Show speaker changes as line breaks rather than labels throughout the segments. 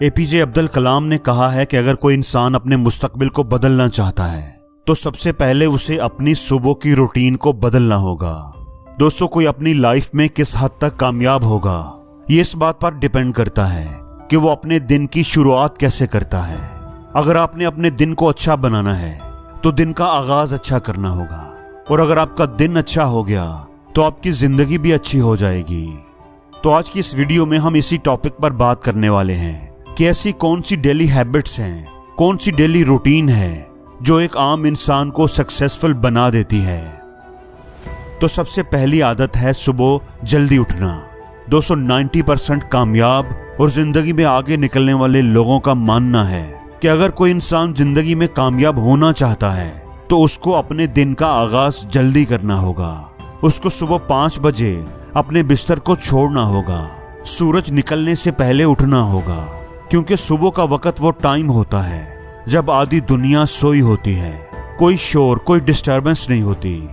APJ Abdul Kalam ने कहा है कि अगर कोई इंसान अपने मुस्तकबिल को बदलना चाहता है तो सबसे पहले उसे अपनी सुबह की रूटीन को बदलना होगा। दोस्तों, कोई अपनी लाइफ में किस हद तक कामयाब होगा ये इस बात पर डिपेंड करता है कि वो अपने दिन की शुरुआत कैसे करता है। अगर आपने अपने दिन को अच्छा बनाना है तो दिन का आगाज अच्छा करना होगा, और अगर आपका दिन अच्छा हो गया तो आपकी जिंदगी भी अच्छी हो जाएगी। तो आज की इस वीडियो में हम इसी टॉपिक पर बात करने वाले हैं कि ऐसी कौन सी डेली हैबिट्स हैं, कौन सी डेली रूटीन है जो एक आम इंसान को सक्सेसफुल बना देती है। तो सबसे पहली आदत है सुबह जल्दी उठना। दोस्तों, 90% कामयाब और जिंदगी में आगे निकलने वाले लोगों का मानना है कि अगर कोई इंसान जिंदगी में कामयाब होना चाहता है तो उसको अपने दिन का आगाज जल्दी करना होगा। उसको सुबह 5 बजे अपने बिस्तर को छोड़ना होगा। सूरज निकलने से पहले उठना होगा, क्योंकि सुबह का वक्त वो टाइम होता है जब आधी दुनिया सोई होती है। कोई शोर, कोई डिस्टर्बेंस नहीं होती,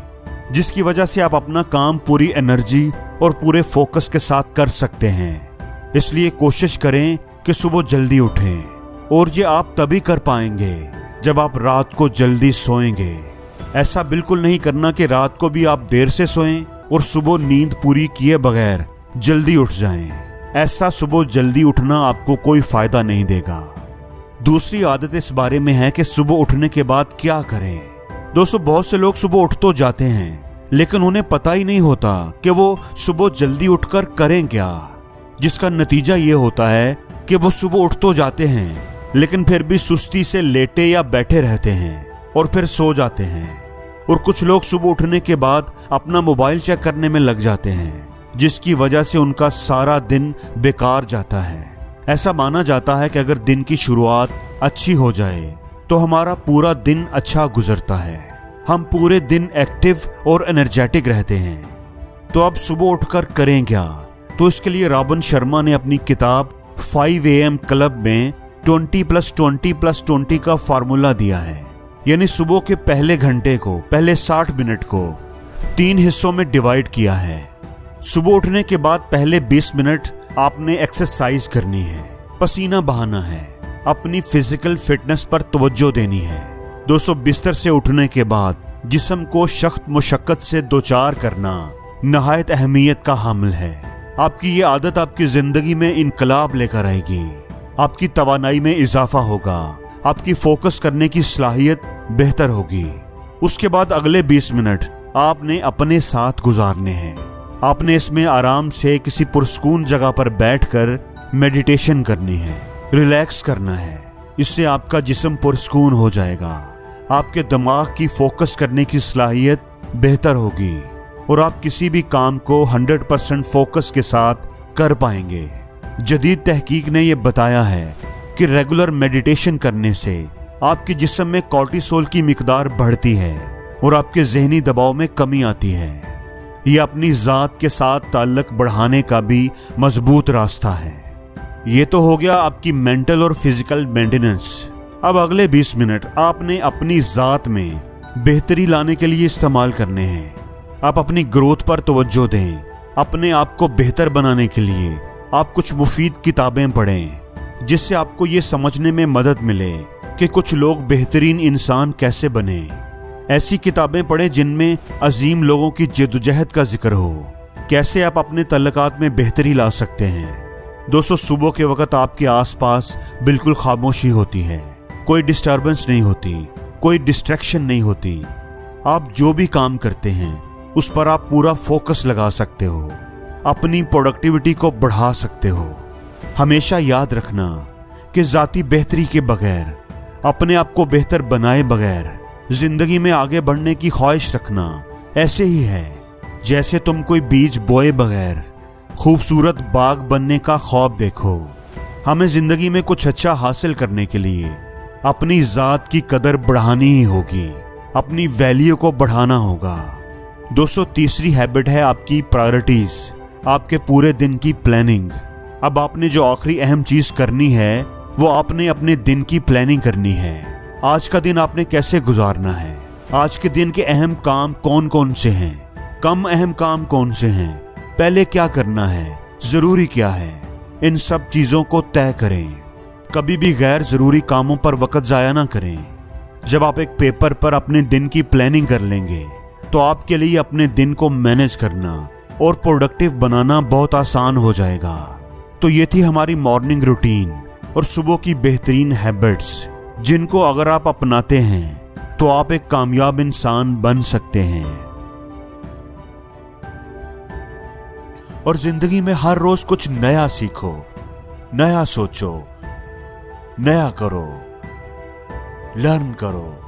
जिसकी वजह से आप अपना काम पूरी एनर्जी और पूरे फोकस के साथ कर सकते हैं। इसलिए कोशिश करें कि सुबह जल्दी उठें, और ये आप तभी कर पाएंगे जब आप रात को जल्दी सोएंगे। ऐसा बिल्कुल नहीं करना कि रात को भी आप देर से सोएं और सुबह नींद पूरी किए बगैर जल्दी उठ जाएं। ऐसा सुबह जल्दी उठना आपको कोई फायदा नहीं देगा। दूसरी आदत इस बारे में है कि सुबह उठने के बाद क्या करें। दोस्तों, बहुत से लोग सुबह उठ तो जाते हैं लेकिन उन्हें पता ही नहीं होता कि वो सुबह जल्दी उठकर करें क्या, जिसका नतीजा ये होता है कि वो सुबह उठ तो जाते हैं लेकिन फिर भी सुस्ती से लेटे या बैठे रहते हैं और फिर सो जाते हैं। और कुछ लोग सुबह उठने के बाद अपना मोबाइल चेक करने में लग जाते हैं, जिसकी वजह से उनका सारा दिन बेकार जाता है। ऐसा माना जाता है कि अगर दिन की शुरुआत अच्छी हो जाए तो हमारा पूरा दिन अच्छा गुजरता है, हम पूरे दिन एक्टिव और एनर्जेटिक रहते हैं। तो अब सुबह उठकर करें क्या? तो इसके लिए रॉबिन शर्मा ने अपनी किताब 5 AM क्लब में 20+20+20 का फार्मूला दिया है। यानी सुबह के पहले घंटे को, पहले 60 मिनट को 3 हिस्सों में डिवाइड किया है। सुबह उठने के बाद पहले 20 मिनट आपने एक्सरसाइज करनी है, पसीना बहाना है, अपनी फिजिकल फिटनेस पर तवज्जो देनी है। दोस्तों, बिस्तर से उठने के बाद जिस्म को सख्त मुशक्कत से दोचार करना नहायत अहमियत का हामिल है। आपकी ये आदत आपकी जिंदगी में इनकलाब लेकर आएगी। आपकी तवानाई में इजाफा होगा, आपकी फोकस करने की सलाहियत बेहतर होगी। उसके बाद अगले 20 मिनट आपने अपने साथ गुजारने हैं। आपने इसमें आराम से किसी पुरस्कून जगह पर बैठकर मेडिटेशन करनी है, रिलैक्स करना है। इससे आपका जिस्म पुरस्कून हो जाएगा, आपके दिमाग की फोकस करने की सलाहियत बेहतर होगी और आप किसी भी काम को 100% फोकस के साथ कर पाएंगे। जदीद तहकीक ने यह बताया है कि रेगुलर मेडिटेशन करने से आपके जिस्म में कॉर्टिसोल की मिकदार बढ़ती है और आपके जहनी दबाव में कमी आती है। यह अपनी ज़ात के साथ ताल्लुक बढ़ाने का भी मजबूत रास्ता है। ये तो हो गया आपकी मेंटल और फिजिकल मेंटेनेंस। अब अगले 20 मिनट आपने अपनी ज़ात में बेहतरी लाने के लिए इस्तेमाल करने हैं। आप अपनी ग्रोथ पर तवज्जो दें। अपने आप को बेहतर बनाने के लिए आप कुछ मुफीद किताबें पढ़ें, जिससे आपको ये समझने में मदद मिले कि कुछ लोग बेहतरीन इंसान कैसे बने। ऐसी किताबें पढ़ें जिनमें अजीम लोगों की जद्दोजहद का जिक्र हो, कैसे आप अपने तल्लुकात में बेहतरी ला सकते हैं। दोस्तों, सुबह के वक्त आपके आसपास बिल्कुल खामोशी होती है, कोई डिस्टर्बेंस नहीं होती, कोई डिस्ट्रैक्शन नहीं होती। आप जो भी काम करते हैं उस पर आप पूरा फोकस लगा सकते हो, अपनी प्रोडक्टिविटी को बढ़ा सकते हो। हमेशा याद रखना कि ज़ाती बेहतरी के बगैर, अपने आप को बेहतर बनाए बगैर जिंदगी में आगे बढ़ने की ख्वाहिश रखना ऐसे ही है जैसे तुम कोई बीज बोए बगैर खूबसूरत बाग बनने का ख्वाब देखो। हमें जिंदगी में कुछ अच्छा हासिल करने के लिए अपनी ज़ात की कदर बढ़ानी ही होगी, अपनी वैल्यू को बढ़ाना होगा। दोस्तों, तीसरी हैबिट है आपकी प्रायोरिटीज, आपके पूरे दिन की प्लानिंग। अब आपने जो आखिरी अहम चीज करनी है वो आपने अपने दिन की प्लानिंग करनी है। आज का दिन आपने कैसे गुजारना है, आज के दिन के अहम काम कौन कौन से हैं, कम अहम काम कौन से हैं, पहले क्या करना है, जरूरी क्या है, इन सब चीजों को तय करें। कभी भी गैर जरूरी कामों पर वक्त जाया ना करें। जब आप एक पेपर पर अपने दिन की प्लानिंग कर लेंगे तो आपके लिए अपने दिन को मैनेज करना और प्रोडक्टिव बनाना बहुत आसान हो जाएगा। तो ये थी हमारी मॉर्निंग रूटीन और सुबह की बेहतरीन हैबिट्स, जिनको अगर आप अपनाते हैं तो आप एक कामयाब इंसान बन सकते हैं। और जिंदगी में हर रोज कुछ नया सीखो, नया सोचो, नया करो, लर्न करो।